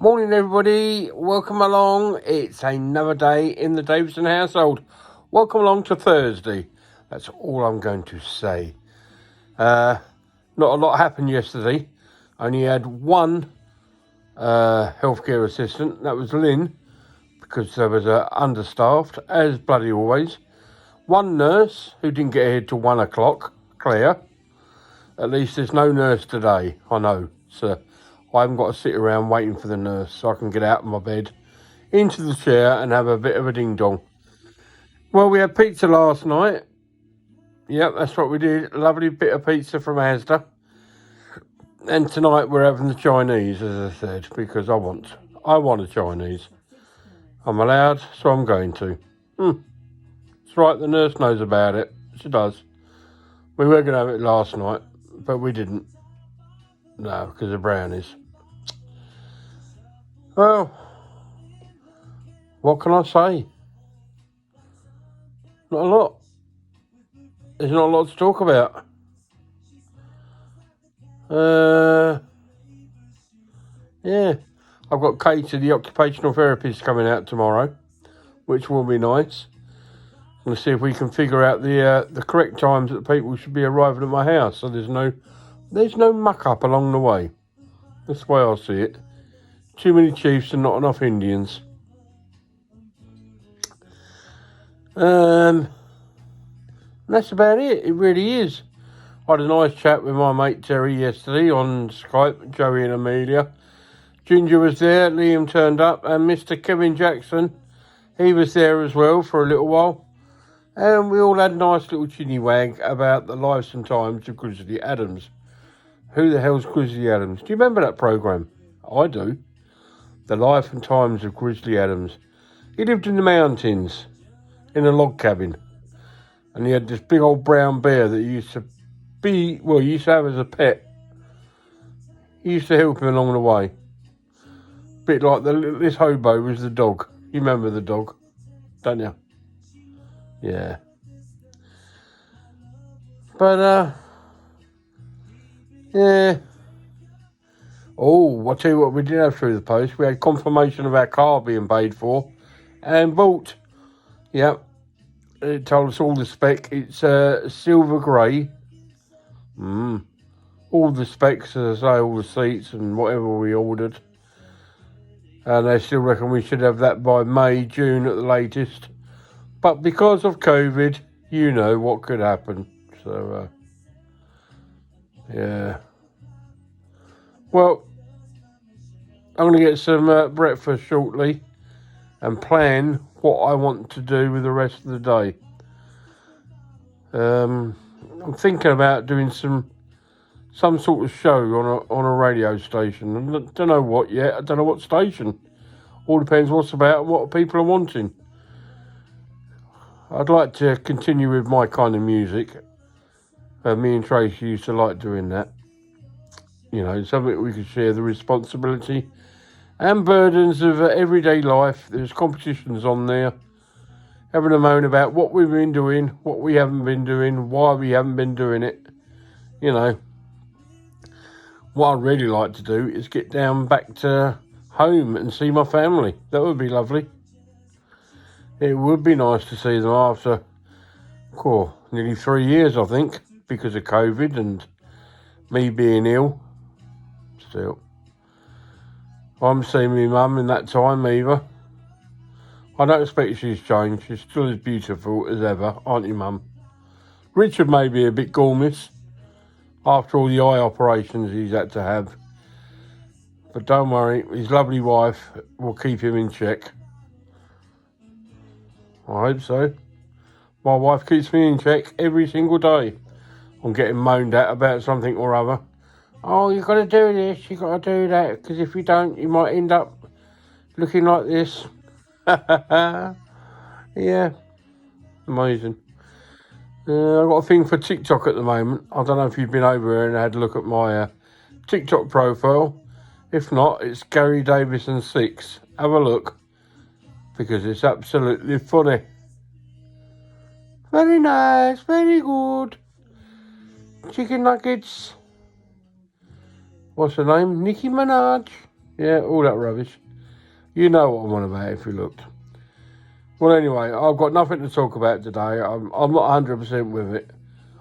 Morning, everybody. Welcome along. It's another day in the Davison household. Welcome along to Thursday. That's all I'm going to say. Not a lot happened yesterday. Only had one healthcare assistant. That was Lynn, because there was understaffed, as bloody always. One nurse who didn't get here till 1 o'clock, Claire. At least there's no nurse today. I know, so I haven't got to sit around waiting for the nurse, so I can get out of my bed, into the chair and have a bit of a ding-dong. Well, we had pizza last night. Yep, that's what we did. Lovely bit of pizza from Asda. And tonight we're having the Chinese, as I said, because I want a Chinese. I'm allowed, so I'm going to. It's right, the nurse knows about it. She does. We were going to have it last night, but we didn't. No, because of brownies. Well, what can I say? Not a lot. There's not a lot to talk about. Yeah. I've got Katie, the occupational therapist, coming out tomorrow, which will be nice. I'm going to see if we can figure out the correct times that people should be arriving at my house, so there's no muck up along the way. That's the way I see it. Too many chiefs and not enough Indians. That's about it. It really is. I had a nice chat with my mate Terry yesterday on Skype, Joey and Amelia. Ginger was there, Liam turned up, and Mr. Kevin Jackson, he was there as well for a little while. And we all had a nice little chinny wag about the lives and times of Grizzly Adams. Who the hell's Grizzly Adams? Do you remember that programme? I do. The life and times of Grizzly Adams. He lived in the mountains, in a log cabin. And he had this big old brown bear that he used to have as a pet. He used to help him along the way. Bit like this hobo was the dog. You remember the dog, don't you? Yeah. But, yeah. Oh, I'll tell you what we did have through the post. We had confirmation of our car being paid for and bought. Yep. It told us all the spec. It's silver grey. All the specs, as I say, all the seats and whatever we ordered. And they still reckon we should have that by May, June at the latest. But because of COVID, you know what could happen. So, yeah. Well, I'm going to get some breakfast shortly and plan what I want to do with the rest of the day. I'm thinking about doing some sort of show on a radio station. I don't know what yet. I don't know what station. All depends what's about and what people are wanting. I'd like to continue with my kind of music. Me and Tracy used to like doing that. You know, something we could share the responsibility and burdens of everyday life. There's competitions on there. Having a moan about what we've been doing, what we haven't been doing, why we haven't been doing it. You know, what I'd really like to do is get down back to home and see my family. That would be lovely. It would be nice to see them after, nearly 3 years, I think, because of COVID and me being ill. Still, I haven't seen my mum in that time either. I don't expect she's changed. She's still as beautiful as ever, aren't you, Mum? Richard may be a bit gormless after all the eye operations he's had to have. But don't worry, his lovely wife will keep him in check. I hope so. My wife keeps me in check every single day. I'm getting moaned at about something or other. Oh, you've got to do this, you've got to do that, because if you don't, you might end up looking like this. Yeah, amazing. I've got a thing for TikTok at the moment. I don't know if you've been over here and had a look at my TikTok profile. If not, it's Gary Davison 6. Have a look, because it's absolutely funny. Very nice, very good. Chicken nuggets. What's her name? Nicki Minaj. Yeah, all that rubbish. You know what I'm on about if you looked. Well, anyway, I've got nothing to talk about today. I'm not 100% with it.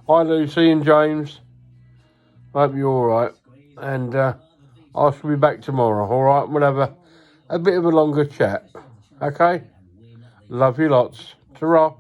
Hi, Lucy and James. Hope you're all right. And I shall be back tomorrow, all right? We'll have a bit of a longer chat. Okay? Love you lots. Ta-ra.